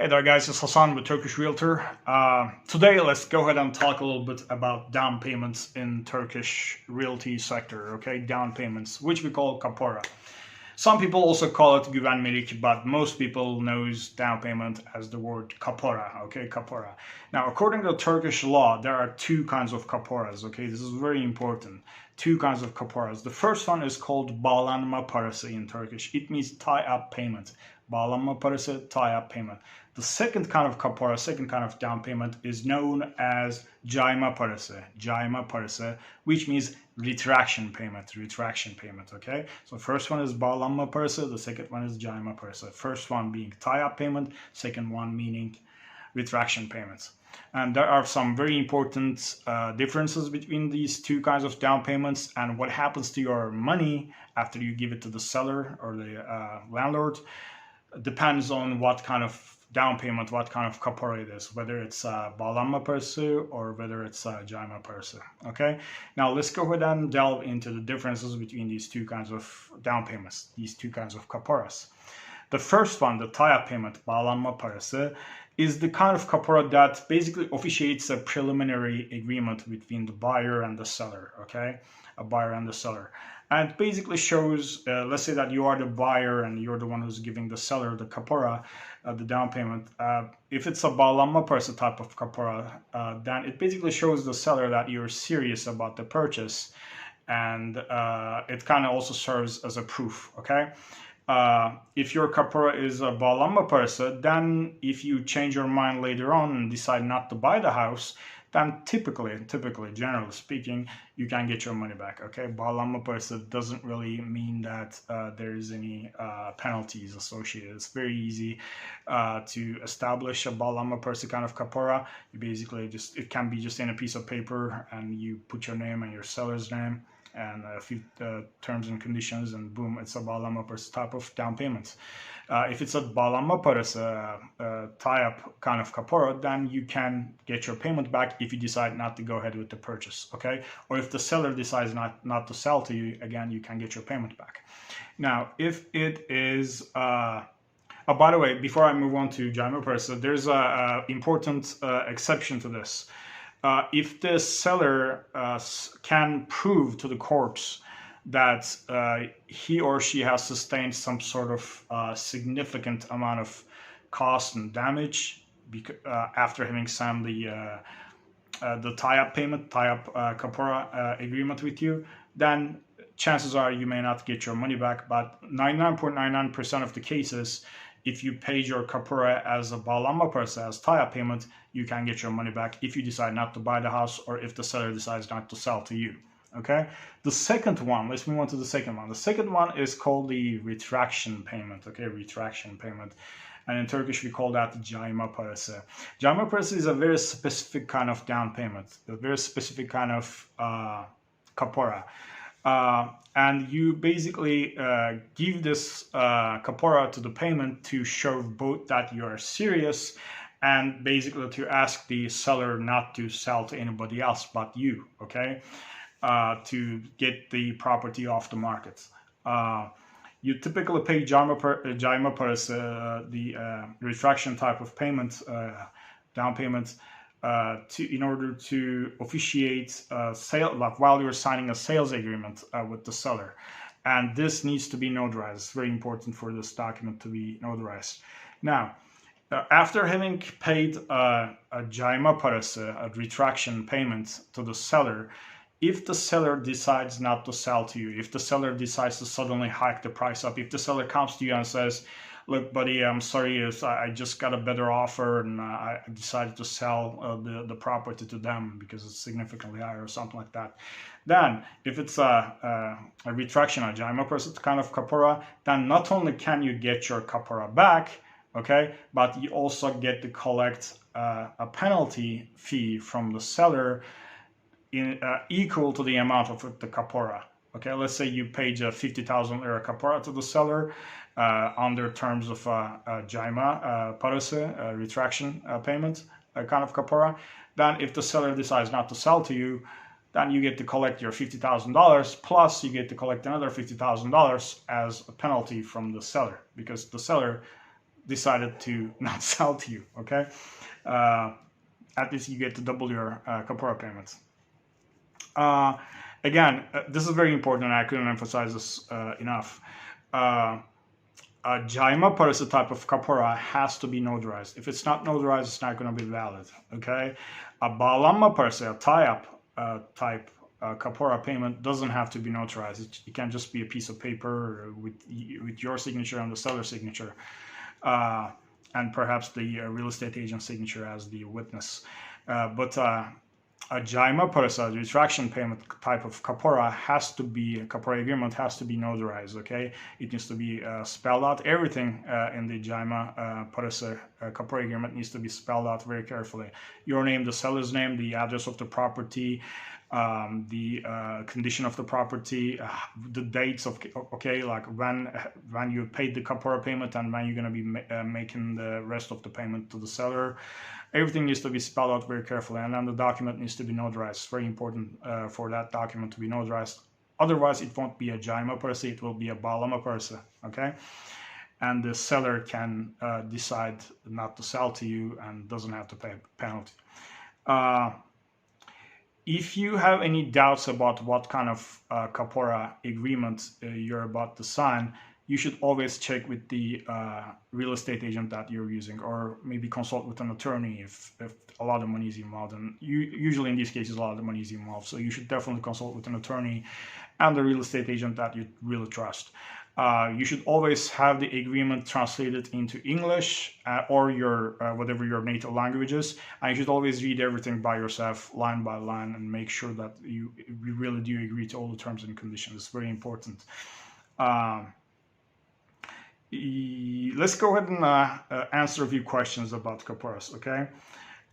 Hey there guys, it's Hassan with Turkish Realtor. Today let's go ahead and talk a little bit about down payments in Turkish realty sector, okay? Down payments, which we call KAPORA. Some people also call it güvenlik, but most people knows down payment as the word KAPORA, okay? KAPORA. Now, according to Turkish law, there are two kinds of KAPORAs, okay? This is very important. Two kinds of KAPORAs. The first one is called bağlanma parası in Turkish. It means tie-up payment. Bağlanma parası, tie-up payment. The second kind of KAPORA, second kind of down payment, is known as cayma parası, which means retraction payment, okay? So first one is bağlanma parası, the second one is cayma parası. First one being tie-up payment, second one meaning retraction payments. And there are some very important differences between these two kinds of down payments and what happens to your money after you give it to the seller or the landlord. Depends on what kind of down payment, what kind of KAPORA it is, whether it's bağlanma parası or whether it's cayma parası, okay? Now let's go ahead and delve into the differences between these two kinds of down payments, these two kinds of KAPORAs. The first one, the tie-up payment, bağlanma parası, is the kind of KAPORA that basically officiates a preliminary agreement between the buyer and the seller, okay? A buyer and the seller. And basically shows, let's say that you are the buyer and you're the one who's giving the seller the KAPORA, the down payment. If it's a bağlanma parası type of KAPORA, then it basically shows the seller that you're serious about the purchase. And it kind of also serves as a proof, okay? If your KAPORA is a bağlanma parası, then if you change your mind later on and decide not to buy the house, then typically, generally speaking, you can get your money back, okay? Bağlanma parası doesn't really mean that there is any penalties associated. It's very easy to establish a bağlanma parası kind of KAPORA. You basically it can be just in a piece of paper and you put your name and your seller's name and a few terms and conditions, and boom, it's a bağlanma parası type of down payment. If it's a bağlanma parası tie-up kind of KAPORA, then you can get your payment back if you decide not to go ahead with the purchase, okay? Or if the seller decides not to sell to you, again, you can get your payment back. Now, if it is... Oh, by the way, before I move on to cayma parası, there's an important exception to this. If the seller can prove to the courts that he or she has sustained some sort of significant amount of cost and damage after having signed the tie-up payment, KAPORA agreement with you, then chances are you may not get your money back. But 99.99% of the cases, if you paid your KAPORA as a bağlanma parası, as tie-up payment, you can get your money back if you decide not to buy the house or if the seller decides not to sell to you, okay? The second one, let's move on to the second one. The second one is called the retraction payment, okay? Retraction payment. And in Turkish, we call that cayma parası. Cayma parası is a very specific kind of down payment, a very specific kind of KAPORA. And you basically give this KAPORA to the payment to show both that you are serious and basically to ask the seller not to sell to anybody else but you, okay? To get the property off the market. You typically pay cayma parası, the retraction type of payment, down payment, in order to officiate sale, like while you're signing a sales agreement with the seller. And this needs to be notarized. It's very important for this document to be notarized. Now, after having paid a cayma parası, a retraction payment to the seller, if the seller decides not to sell to you, if the seller decides to suddenly hike the price up, if the seller comes to you and says, look, buddy, I'm sorry, I just got a better offer and I decided to sell the property to them because it's significantly higher or something like that. Then, if it's a retraction, a cayma parası kind of KAPORA, then not only can you get your KAPORA back, okay, but you also get to collect a penalty fee from the seller equal to the amount of the KAPORA. Okay, let's say you paid 50,000 lira KAPORA to the seller under terms of cayma parası, retraction payment, kind of KAPORA. Then if the seller decides not to sell to you, then you get to collect your $50,000 plus you get to collect another $50,000 as a penalty from the seller, because the seller decided to not sell to you, okay? At least you get to double your KAPORA payments. Again, this is very important, and I couldn't emphasize this enough. A JAIMA parası type of KAPORA has to be notarized. If it's not notarized, it's not going to be valid, okay? A bağlanma parası, a tie-up type KAPORA payment doesn't have to be notarized. It can just be a piece of paper with your signature and the seller's signature, and perhaps the real estate agent's signature as the witness. But a JAIMA parası, a retraction payment type of KAPORA KAPORA agreement has to be notarized, okay? It needs to be spelled out. Everything in the JAIMA parası KAPORA agreement needs to be spelled out very carefully. Your name, the seller's name, the address of the property, the condition of the property, the dates of, okay, like when you paid the KAPORA payment and when you're going to be making the rest of the payment to the seller. Everything needs to be spelled out very carefully, and then the document needs to be notarized. It's very important for that document to be notarized. Otherwise, it won't be a JAIMA parası, it will be a bağlanma parası, okay? And the seller can decide not to sell to you and doesn't have to pay a penalty. If you have any doubts about what kind of KAPORA agreement you're about to sign, you should always check with the real estate agent that you're using, or maybe consult with an attorney if a lot of money is involved. And usually in these cases, a lot of the money is involved. So you should definitely consult with an attorney and the real estate agent that you really trust. You should always have the agreement translated into English or your whatever your native language is. And you should always read everything by yourself, line by line, and make sure that you really do agree to all the terms and conditions. It's very important. Let's go ahead and answer a few questions about KAPORAs, okay?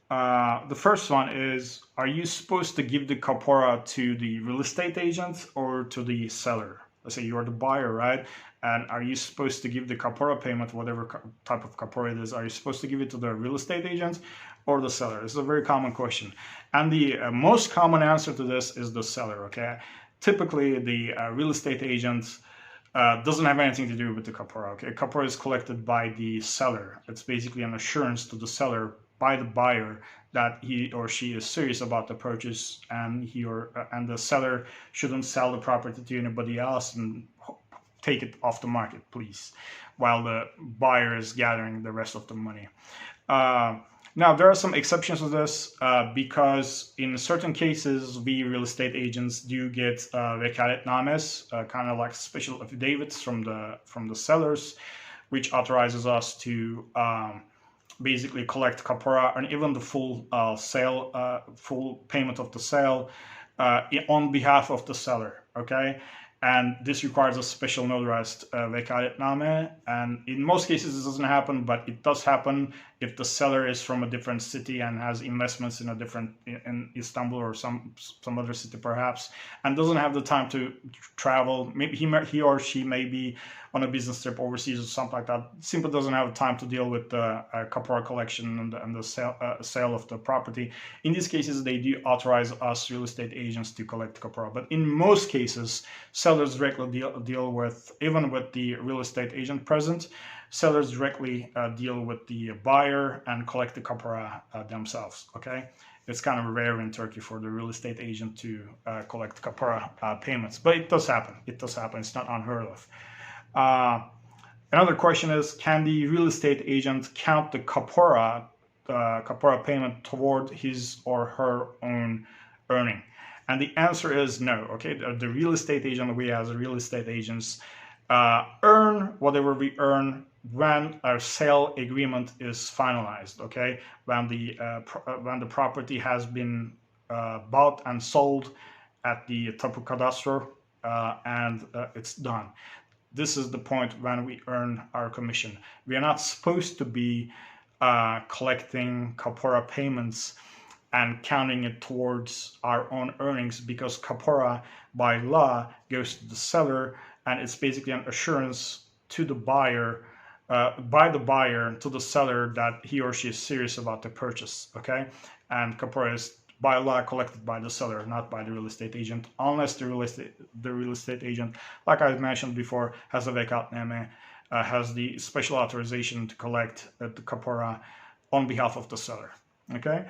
The first one is, are you supposed to give the KAPORA to the real estate agent or to the seller? Let's say you're the buyer, right? And are you supposed to give the KAPORA payment, whatever type of KAPORA it is, are you supposed to give it to the real estate agent or the seller? This is a very common question. And the most common answer to this is the seller, okay? Typically, the real estate agent doesn't have anything to do with the KAPORA, okay? KAPORA is collected by the seller. It's basically an assurance to the seller by the buyer that he or she is serious about the purchase, and and the seller shouldn't sell the property to anybody else and take it off the market, please, while the buyer is gathering the rest of the money. Now, there are some exceptions to this because in certain cases, we real estate agents do get vekaletnames, kind of like special affidavits from the sellers, which authorizes us to basically collect KAPORA and even the full full payment of the sale on behalf of the seller, okay? And this requires a special notarized vekaletname. And in most cases, this doesn't happen, but it does happen if the seller is from a different city and has investments in in Istanbul or some other city perhaps, and doesn't have the time to travel. Maybe he or she may be on a business trip overseas or something like that. Simply doesn't have time to deal with the KAPORA collection and the sale of the property. In these cases, they do authorize us real estate agents to collect KAPORA. But in most cases, sellers directly deal with, even with the real estate agent present, sellers directly deal with the buyer and collect the KAPORA themselves, okay? It's kind of rare in Turkey for the real estate agent to collect KAPORA payments, but it does happen. It does happen. It's not unheard of. Another question is, can the real estate agent count the KAPORA payment toward his or her own earning? And the answer is no, okay? The real estate agent, we as real estate agents, earn whatever we earn when our sale agreement is finalized, okay? When the property has been bought and sold at the Tapu Cadastre and it's done. This is the point when we earn our commission. We are not supposed to be collecting KAPORA payments and counting it towards our own earnings, because KAPORA by law goes to the seller, and it's basically an assurance to the buyer, by the buyer to the seller, that he or she is serious about the purchase, okay? And KAPORA is by law collected by the seller, not by the real estate agent, unless the real estate agent, like I mentioned before, has a vekaletname has the special authorization to collect the KAPORA on behalf of the seller. Okay.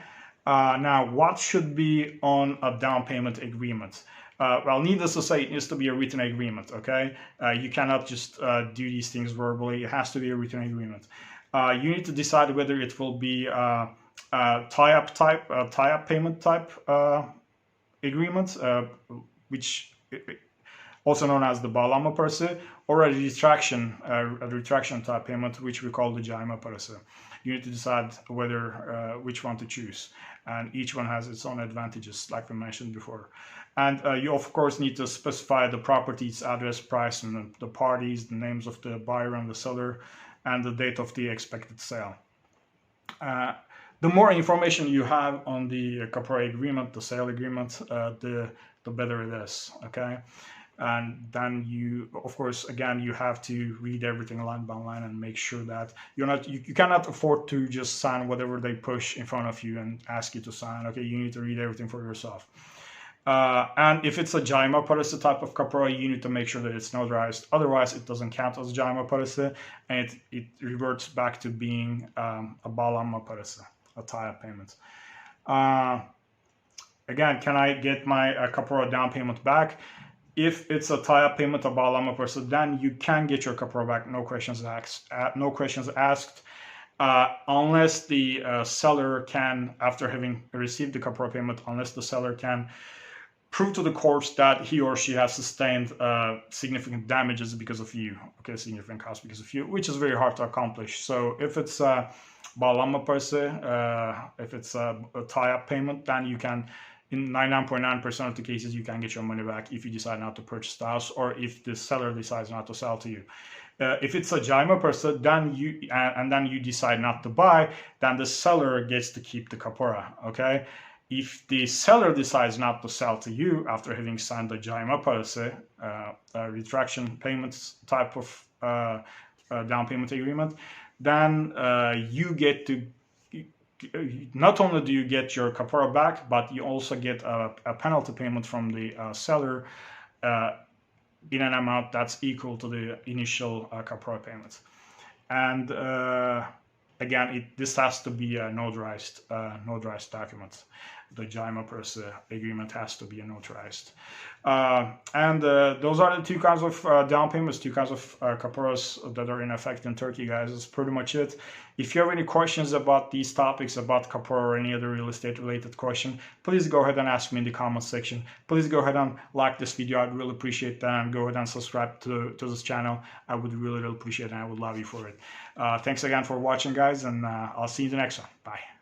Now, what should be on a down payment agreement? Well, needless to say, it needs to be a written agreement. Okay. You cannot just do these things verbally. It has to be a written agreement. You need to decide whether it will be tie-up payment type agreement, which also known as the bağlanma parası, or a retraction type payment, which we call the cayma parası. You need to decide whether which one to choose, and each one has its own advantages, like we mentioned before. And you of course need to specify the property's address, price, and the parties, the names of the buyer and the seller, and the date of the expected sale. The more information you have on the KAPORA agreement, the sale agreement, the better it is. Okay. And then you, of course, again, you have to read everything line by line and make sure that you cannot afford to just sign whatever they push in front of you and ask you to sign. Okay, you need to read everything for yourself. And if it's a cayma parası type of KAPORA, you need to make sure that it's notarized. Otherwise, it doesn't count as cayma parası, and it reverts back to being a bağlanma parası, a tie-up payment. Again, can I get my KAPORA down payment back? If it's a tie-up payment, a bağlanma parası, then you can get your KAPORA back, no questions asked. Unless the seller can, after having received the KAPORA payment, unless the seller can prove to the courts that he or she has sustained significant damages because of you, okay, significant costs because of you, which is very hard to accomplish. So if it's a bağlanma parası, if it's a tie-up payment, then you can, in 99.9% of the cases, you can get your money back if you decide not to purchase the house, or if the seller decides not to sell to you. If it's a cayma parası, then you decide not to buy, then the seller gets to keep the KAPORA. Okay. If the seller decides not to sell to you after having signed the cayma parası, retraction payments type of down payment agreement, then you get to, not only do you get your KAPORA back, but you also get a penalty payment from the seller in an amount that's equal to the initial KAPORA payment. And again, this has to be a notarized document. The cayma parası agreement has to be notarized. And those are the two kinds of down payments, two kinds of KAPORAs that are in effect in Turkey, guys. That's pretty much it. If you have any questions about these topics, about KAPORA or any other real estate related question, please go ahead and ask me in the comments section. Please go ahead and like this video. I'd really appreciate that. And go ahead and subscribe to this channel. I would really appreciate it, and I would love you for it. Thanks again for watching, guys, and I'll see you in the next one. Bye.